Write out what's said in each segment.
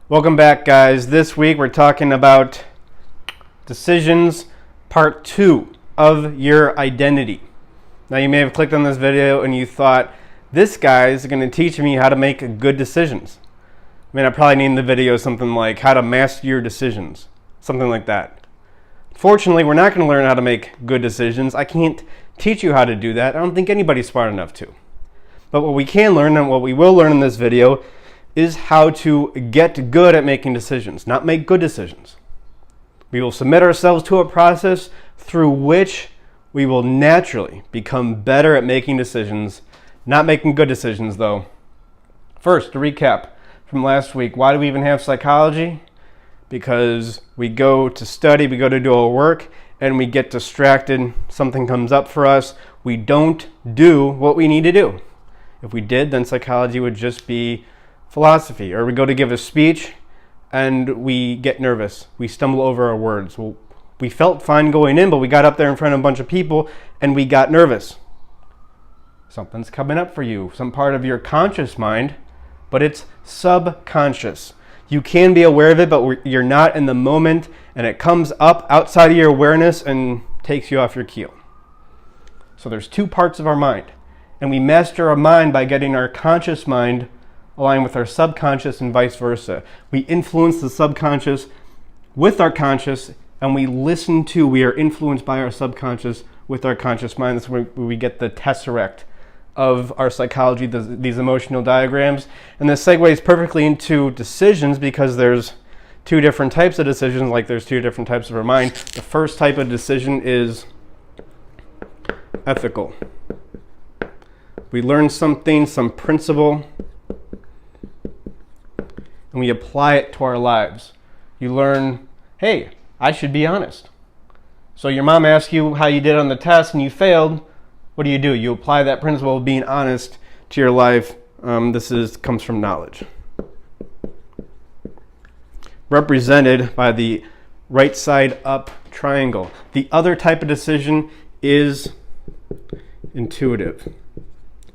Welcome back, guys. This week we're talking about decisions, part 2 of your identity. Now, you may have clicked on this video and you thought, this guy is going to teach me how to make good decisions. I mean, I probably named the video something like how to master your decisions, something like that. Fortunately, we're not going to learn how to make good decisions. I can't teach you how to do that. I don't think anybody's smart enough to. But what we can learn, and what we will learn in this video, is how to get good at making decisions, not make good decisions. We will submit ourselves to a process through which we will naturally become better at making decisions, not making good decisions though. First, to recap from last week, why do we even have psychology? Because we go to study, we go to do our work, and we get distracted. Something comes up for us. We don't do what we need to do. If we did, then psychology would just be philosophy. Or we go to give a speech and we get nervous. We stumble over our words. Well, we felt fine going in, but we got up there in front of a bunch of people and we got nervous. Something's coming up for you, some part of your conscious mind, but it's subconscious. You can be aware of it, but you're not in the moment, and it comes up outside of your awareness and takes you off your keel. So there's two parts of our mind. And we master our mind by getting our conscious mind aligned with our subconscious and vice versa. We influence the subconscious with our conscious, and we are influenced by our subconscious with our conscious mind. That's where we get the tesseract of our psychology, these emotional diagrams. And this segues perfectly into decisions, because there's two different types of decisions, like there's two different types of our mind. The first type of decision is ethical. We learn something, some principle, and we apply it to our lives. You learn, hey, I should be honest. So your mom asks you how you did on the test and you failed. What do? You apply that principle of being honest to your life. This comes from knowledge. Represented by the right side up triangle. The other type of decision is intuitive.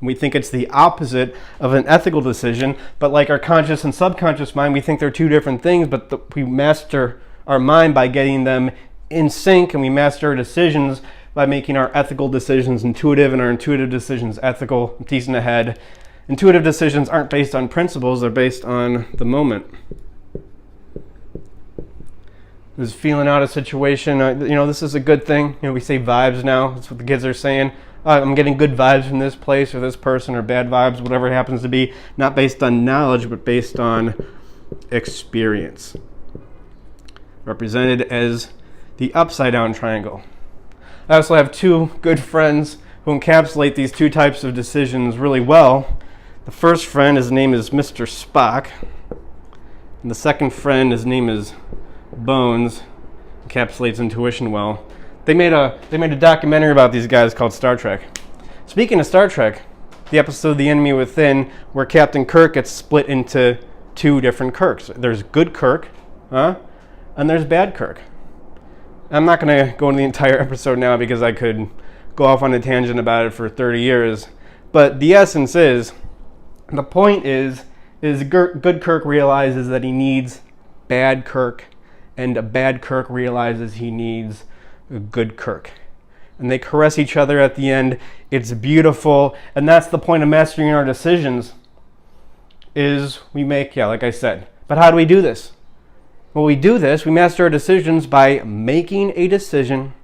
We think it's the opposite of an ethical decision, but like our conscious and subconscious mind, we think they're two different things, but we master our mind by getting them in sync, and we master our decisions by making our ethical decisions intuitive and our intuitive decisions ethical. I'm teasing ahead. Intuitive decisions aren't based on principles, they're based on the moment. This feeling out a situation, this is a good thing. We say vibes now, that's what the kids are saying. I'm getting good vibes from this place or this person, or bad vibes, whatever it happens to be, not based on knowledge, but based on experience. Represented as the upside down triangle. I also have two good friends who encapsulate these two types of decisions really well. The first friend, his name is Mr. Spock, and the second friend, his name is Bones, encapsulates intuition well. They made a documentary about these guys called Star Trek. Speaking of Star Trek, the episode The Enemy Within, where Captain Kirk gets split into two different Kirks. There's good Kirk, and there's bad Kirk. I'm not going to go into the entire episode now because I could go off on a tangent about it for 30 years. But the essence is, the point is good Kirk realizes that he needs bad Kirk, and a bad Kirk realizes he needs a good Kirk. And they caress each other at the end. It's beautiful. And that's the point of mastering our decisions, is we make, like I said. But how do we do this? Well, we do this, we master our decisions by making a decision,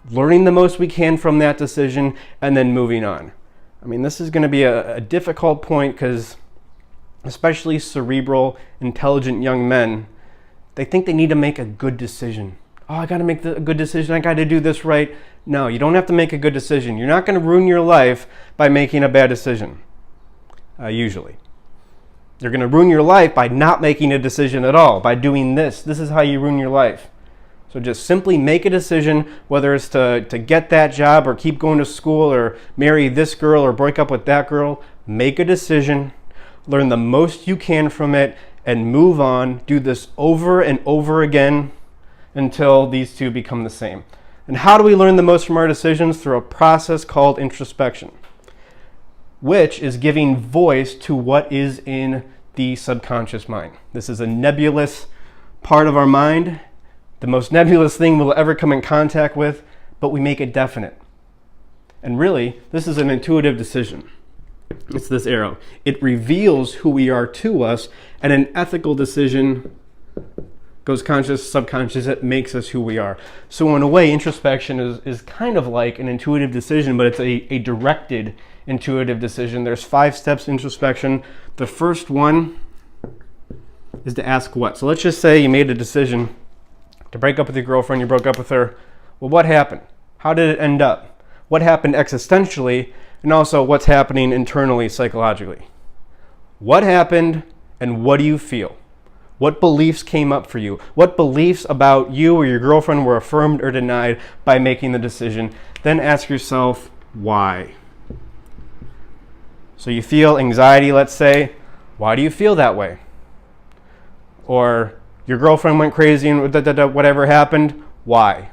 learning the most we can from that decision, and then moving on. I mean, this is going to be a difficult point, because especially cerebral, intelligent young men, they think they need to make a good decision. Oh, I got to make a good decision. I got to do this right. No, you don't have to make a good decision. You're not going to ruin your life by making a bad decision, usually. You're going to ruin your life by not making a decision at all, by doing this. This is how you ruin your life. So just simply make a decision, whether it's to get that job or keep going to school or marry this girl or break up with that girl. Make a decision, learn the most you can from it, and move on. Do this over and over again until these two become the same. And how do we learn the most from our decisions? Through a process called introspection, which is giving voice to what is in the subconscious mind. This is a nebulous part of our mind, the most nebulous thing we'll ever come in contact with, but we make it definite. And really, this is an intuitive decision. It's this arrow. It reveals who we are to us, and an ethical decision goes conscious, subconscious, it makes us who we are. So in a way, introspection is kind of like an intuitive decision, but it's a directed intuitive decision. There's 5 steps to introspection. The first one is to ask what. So let's just say you made a decision to break up with your girlfriend, you broke up with her. Well, what happened? How did it end up? What happened existentially? And also what's happening internally, psychologically? What happened and what do you feel? What beliefs came up for you? What beliefs about you or your girlfriend were affirmed or denied by making the decision? Then ask yourself, why? So you feel anxiety, let's say. Why do you feel that way? Or your girlfriend went crazy and whatever happened. Why?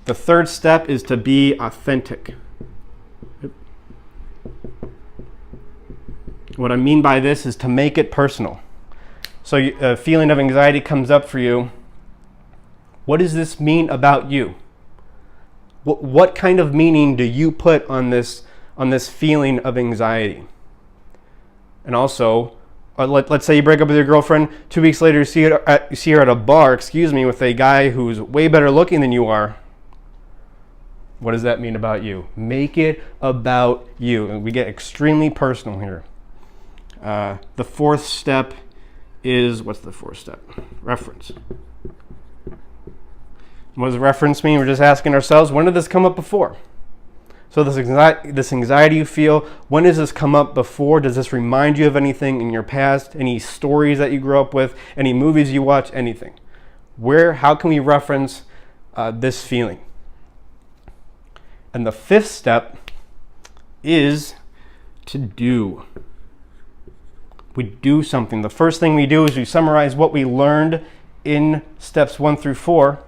The third step is to be authentic. What I mean by this is to make it personal. So a feeling of anxiety comes up for you. What does this mean about you? What kind of meaning do you put on this feeling of anxiety? And also, let's say you break up with your girlfriend. 2 weeks later, you see her at a bar, with a guy who's way better looking than you are. What does that mean about you? Make it about you. And we get extremely personal here. The fourth step is, what's the fourth step? Reference. What does reference mean? We're just asking ourselves, when did this come up before? So this anxiety you feel, when does this come up before? Does this remind you of anything in your past? Any stories that you grew up with? Any movies you watch? Anything? How can we reference this feeling? And the fifth step is to do. We do something. The first thing we do is we summarize what we learned in steps 1 through 4.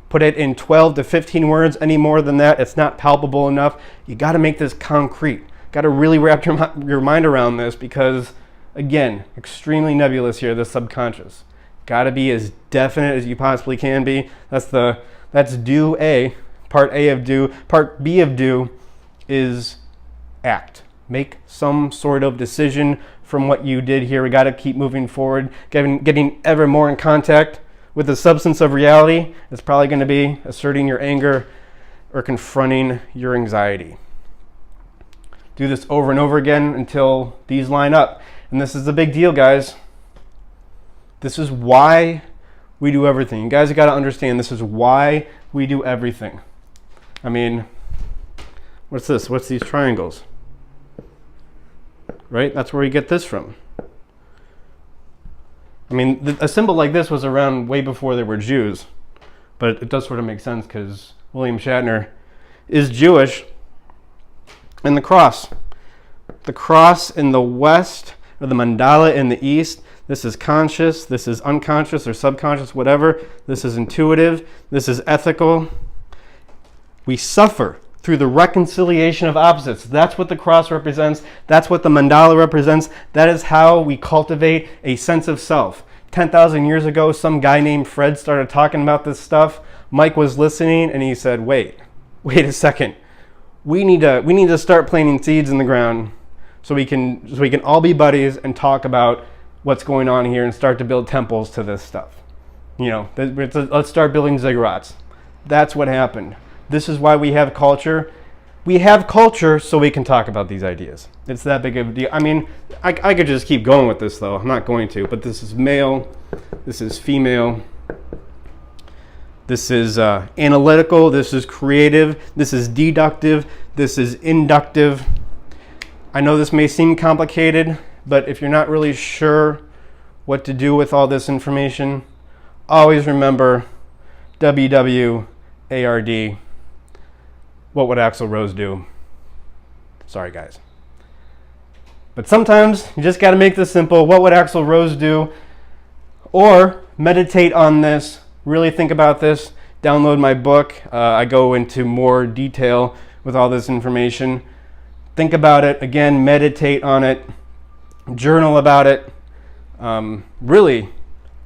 Put it in 12 to 15 words. Any more than that, it's not palpable enough. You got to make this concrete. Got to really wrap your mind around this because, again, extremely nebulous here, the subconscious. Got to be as definite as you possibly can be. That's do A. Part A of do. Part B of do is act. Make some sort of decision from what you did here. We got to keep moving forward, getting ever more in contact with the substance of reality. It's probably going to be asserting your anger or confronting your anxiety. Do this over and over again until these line up. And this is the big deal, guys. This is why we do everything. You guys have got to understand this is why we do everything. I mean, what's this? What's these triangles? Right? That's where we get this from. I mean, a symbol like this was around way before there were Jews, but it does sort of make sense because William Shatner is Jewish. And the cross in the west, or the mandala in the east, this is conscious, this is unconscious or subconscious, whatever. This is intuitive, this is ethical. We suffer through the reconciliation of opposites. That's what the cross represents. That's what the mandala represents. That is how we cultivate a sense of self. 10,000 years ago, some guy named Fred started talking about this stuff. Mike was listening and he said, wait a second. We need to start planting seeds in the ground so we can all be buddies and talk about what's going on here and start to build temples to this stuff. Let's start building ziggurats. That's what happened. This is why we have culture. We have culture so we can talk about these ideas. It's that big of a deal. I mean, I could just keep going with this, though. I'm not going to. But this is male. This is female. This is analytical. This is creative. This is deductive. This is inductive. I know this may seem complicated, but if you're not really sure what to do with all this information, always remember WWARD. What would Axl Rose do? Sorry, guys. But sometimes you just got to make this simple. What would Axl Rose do? Or meditate on this. Really think about this. Download my book. I go into more detail with all this information. Think about it. Again, meditate on it. Journal about it. Really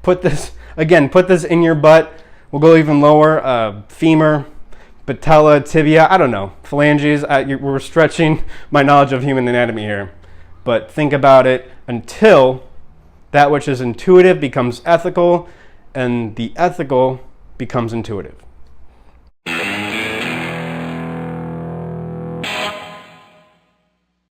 put this in your butt. We'll go even lower, femur, patella, tibia, I don't know, phalanges. We're stretching my knowledge of human anatomy here. But think about it until that which is intuitive becomes ethical, and the ethical becomes intuitive.